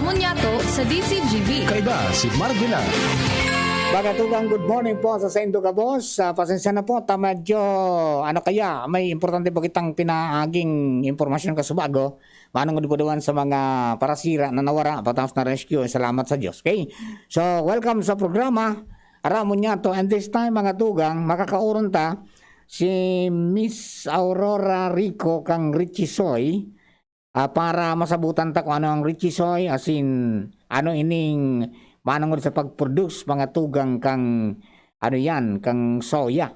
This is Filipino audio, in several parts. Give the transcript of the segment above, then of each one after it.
amon yato sa DCGB. Kaiba si Marvila. Bagatugang good morning po sa Saint ka boss. Pasensya na po, medyo kaya may importante po kitang pinaaging impormasyon kasubago. Manong po doon sa mga parasira na nawara patapos na rescue. Salamat sa Diyos. Okay? So, welcome sa programa. Aramon niya to. And this time mga tugang, makakauron ta si Miss Aurora Rico kang Richie Soy para masabutan ta kung ano ang Richie Soy, as in ano ining manungod sa pag-produce mga tugang kang kang soya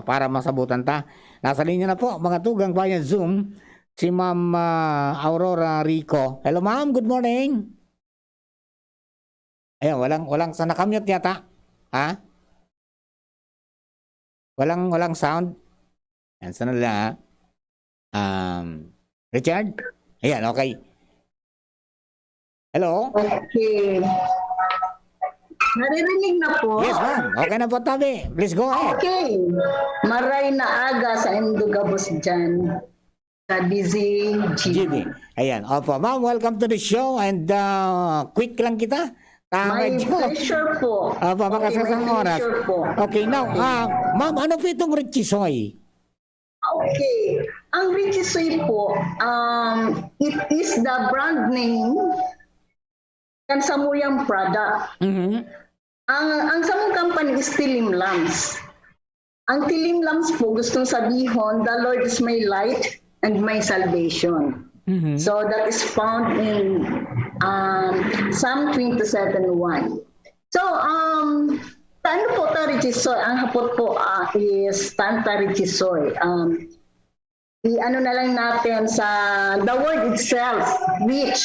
para masabutan ta. Nasa linya na po mga tugang via Zoom si Ma'am Aurora Rico. Hello ma'am, good morning. Ayun, walang sa nakamute yata. Ha? Walang sound. Yan, sana lang Richard? Ayan, okay. Hello? Okay. Naririnig na po? Yes, ma'am. Okay na po, tabi. Please go ahead. Okay. Maray na aga sa Indugabos dyan. Sa DZGB. GB. Ayan. Opo. Ma'am, welcome to the show and quick lang kita. My pleasure po. Opo, makasasang my oras. pleasure po. Okay, now, ma'am, ano po itong Richie Soy? Okay. Ang Richie Soy po, it is the brand name ng Samuyang product. Mm-hmm. Ang Samuyang company is Tilim Lamps. Ang Tilim Lamps po, gustong sabihin, the Lord is my light and my salvation. Mm-hmm. So that is found in Psalm 27:1. So, ano po ta Richie Soy? Ang hapot po is Tanta Richie Soy. I-ano na lang natin sa the word itself, rich.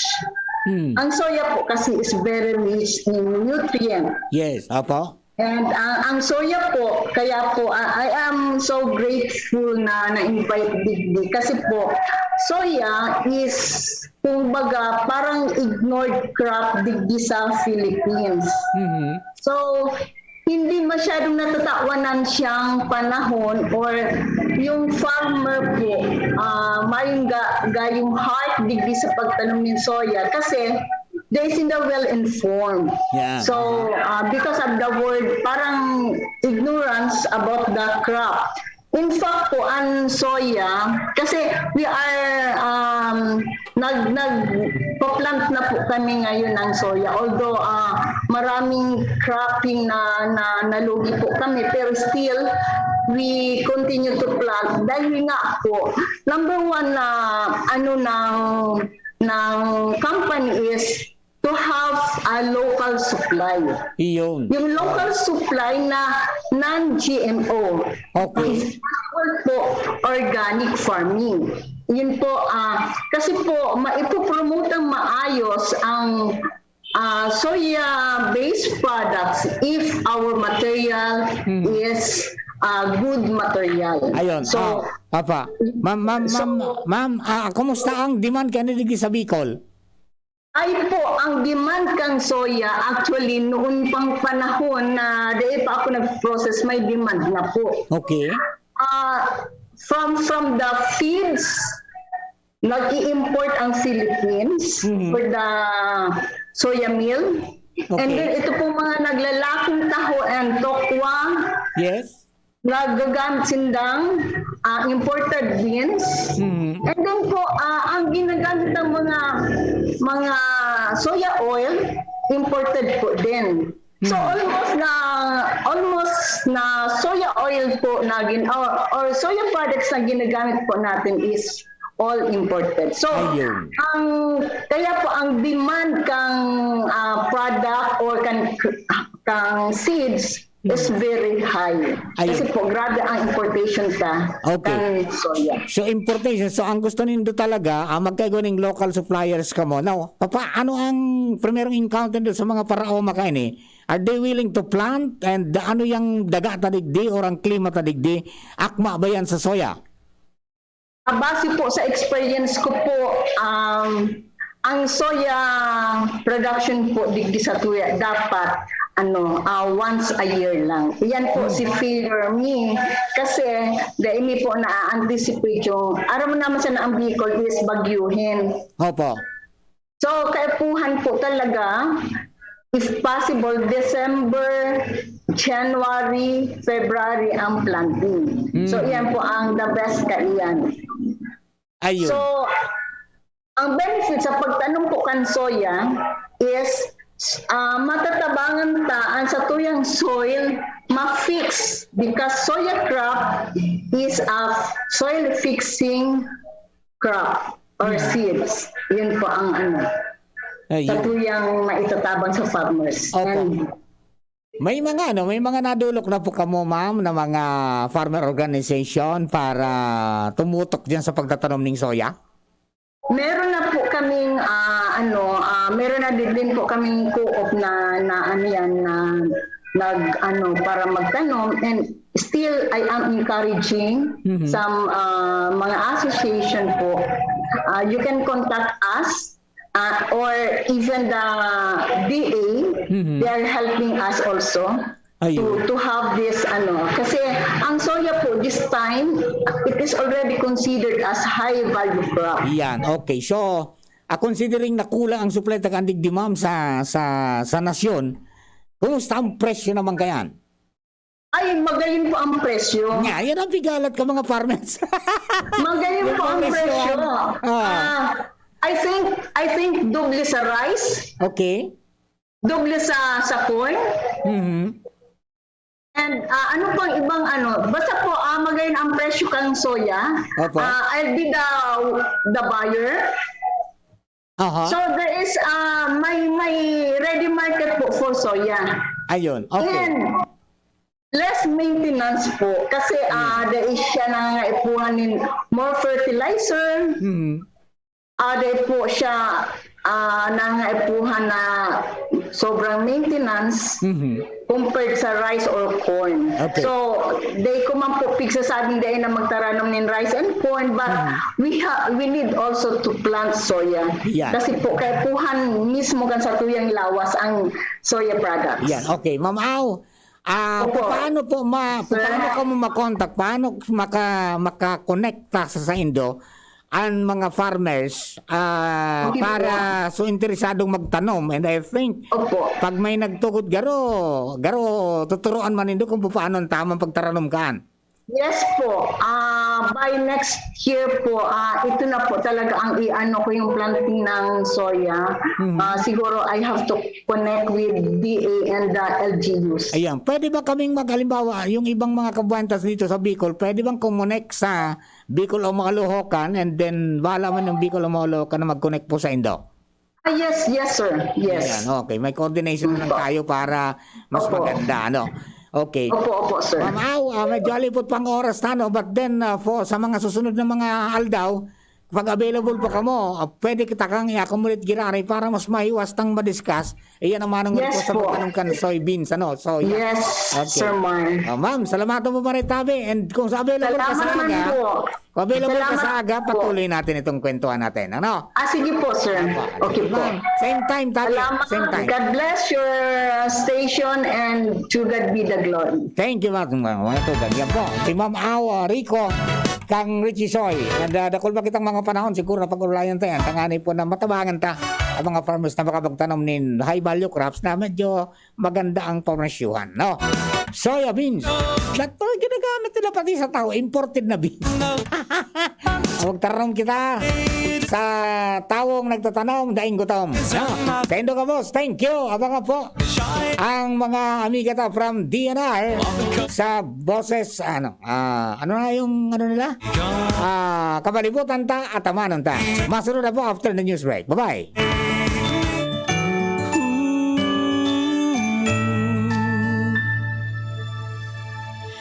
Ang soya po kasi is very rich in nutrient. Yes, opo. And ang soya po, kaya po I am so grateful na na-invite Digdi kasi po soya is kumbaga parang ignored crop Digdi sa Philippines. Mm-hmm. So hindi masyadong natatawanan siyang panahon or yung farmer po mayroong gayong heart Digdi sa pagtanom ng soya kasi they is in the well-informed. Yeah. So, because of the word, parang ignorance about the crop. In fact po, ang soya, kasi we are, nagpo-plant na po kami ngayon ng soya. Although, maraming cropping na nalugi po kami, pero still, we continue to plant. Dahil nga po, number one na, ng company is to have a local supply. Iyon. Yung local supply na non-GMO. Okay. Po, organic farming. Yun po, kasi po, maipopromote ang maayos ang soya-based products if our material is good material. Ayun. So, Papa. Ma'am, kumusta ang demand kanina sa Bicol? ay po, ang demand kang soya, actually, noon pang panahon na dahil pa ako nag-process, may demand na po. Okay. From the feeds, nag-i-import ang Philippines for the soya meal. Okay. And then ito po mga naglalaking taho and tokwa, Yes. nagagamit sindang imported beans. And then po, ang ginagamit ng mga soya oil, imported po din. So almost na soya oil po na or soya products na ginagamit po natin is all imported. So kaya po ang demand kang product or kang seeds is very high. Kasi po, grabe ang importation ng soya. So, importation. So, ang gusto nindo talaga, magkagawa ng local suppliers ka mo. Now, ano ang primerong encounter doon sa mga parao makain Are they willing to plant? And ano yung daga tadigdi or ang klima tadigdi? Akma ba yan sa soya? Base po sa experience ko po, ang soya production po digdi sa tuya dapat once a year lang. Yan po si Fear Me. Kasi dahil po na-anticipate yung, aram mo naman sa na ang Bicol is bagyuhin. Opo. So, kaipuhan po talaga, if possible, December, January, February ang planting. So, yan po ang the best kaiyan. Ayun. So, ang benefit sa pagtanom po kan soya is matatabangan taan sa tuyang soil ma-fix because soya crop is a soil fixing crop or seeds. Yun po ang sa Ayun. tuyang maitatabang sa farmers. Opo. And May mga nadulok na po kamo, ma'am, na mga farmer organization para tumutok diyan sa pagtatanom ng soya? meron na po kaming meron na din po kaming co-op na para magtanom, and still I am encouraging some mga association po. You can contact us or even the DA. They are helping us also. Ayun. To have this kasi ang soya po this time it is already considered as high value crop. Yan, okay. So, considering na kulang ang supply tagandig di ma'am sa nasyon, kumusta ang presyo naman kayan? Ay, magayon po ang presyo. Nga, yan ang bigalat ka mga farmers. Magayon po ang presyo. I think doble sa rice, Okay. doble sa corn. And ano pang ibang basta po magayon ang presyo kang soya. Opo. I'll be the buyer. Aha. So there is may ready market po for soya. Ayun, okay. And less maintenance po kasi there is siya nangaipuhan ng more fertilizer. There po siya nangaipuhan na sobrang maintenance compared sa rice or corn. Okay. So, they kuman po pigsa sa ating day na magtaranom ng rice and corn, but we need also to plant soya. Yan. Kasi po kaipuhan mismo kan sa tuyang lawas ang soya products. Yan, okay. Ma'am Au, Opo. paano ka mo makontak? Paano makakonekta sa Indo ang mga farmers Okay para so interesadong magtanom? And I think Opo. pag may nagtukod garo tuturuan man nindo kung paano ang tamang pagtaranom kaan. Yes po. By next year po, ito na po talaga ang ko yung planting ng soya. Siguro I have to connect with DA and the LGUs. Ayan, pwede ba kaming halimbawa, yung ibang mga kabuantas dito sa Bicol, pwede bang kumonek sa Bicol o Makaluhokan, and then bahala man yung Bicol o Makaluhokan na mag-connect po sa Indo? Yes, sir. Yes. Ayan, okay. May coordination na lang tayo para mas Opo. maganda, Okay. Opo, sir. Ma'am Au, medyo alipot pang oras but then sa mga susunod na mga aldaw, pag available pa kamo, pwede kita kang i-accumulate girari para mas maiwas tang madiscuss. Iyan ang manong Yes sa po. pagtanong kan soybeans, soya. Yes, Okay. Sir Mar. Ma'am, salamatan mo pa rin tabi. And kung sa available ka sa Salamat aga, naman po. kung available ka Salamat sa aga, po. patuloy natin itong kwentuhan natin. Sige po, sir. Okay po. Ma'am, same time tabi. Salamat. Same time. God bless your station and to God be the glory. Thank you, ma'am. Mga tugan. Yan po. Si Ma'am Au Rico, kang Richie Soy. And dakol ba kitang mga panahon, siguro na pag-ulayan tayo. Tangani po na matabangan ta ang mga farmers na makapagtanom nin high value crops na medyo maganda ang pamasyuhan. Soya beans. Dato ginagamit nila pati sa tao. Imported na beans. Magtanom kita sa tawong nagtatanom, daing gutom. Tendo ka, boss. Thank you. Abangan po ang mga amiga ta from DNR sa boses, ano na yung nila? Kabalibutan ta at amanon ta. Masunod na po after the news break. Bye-bye.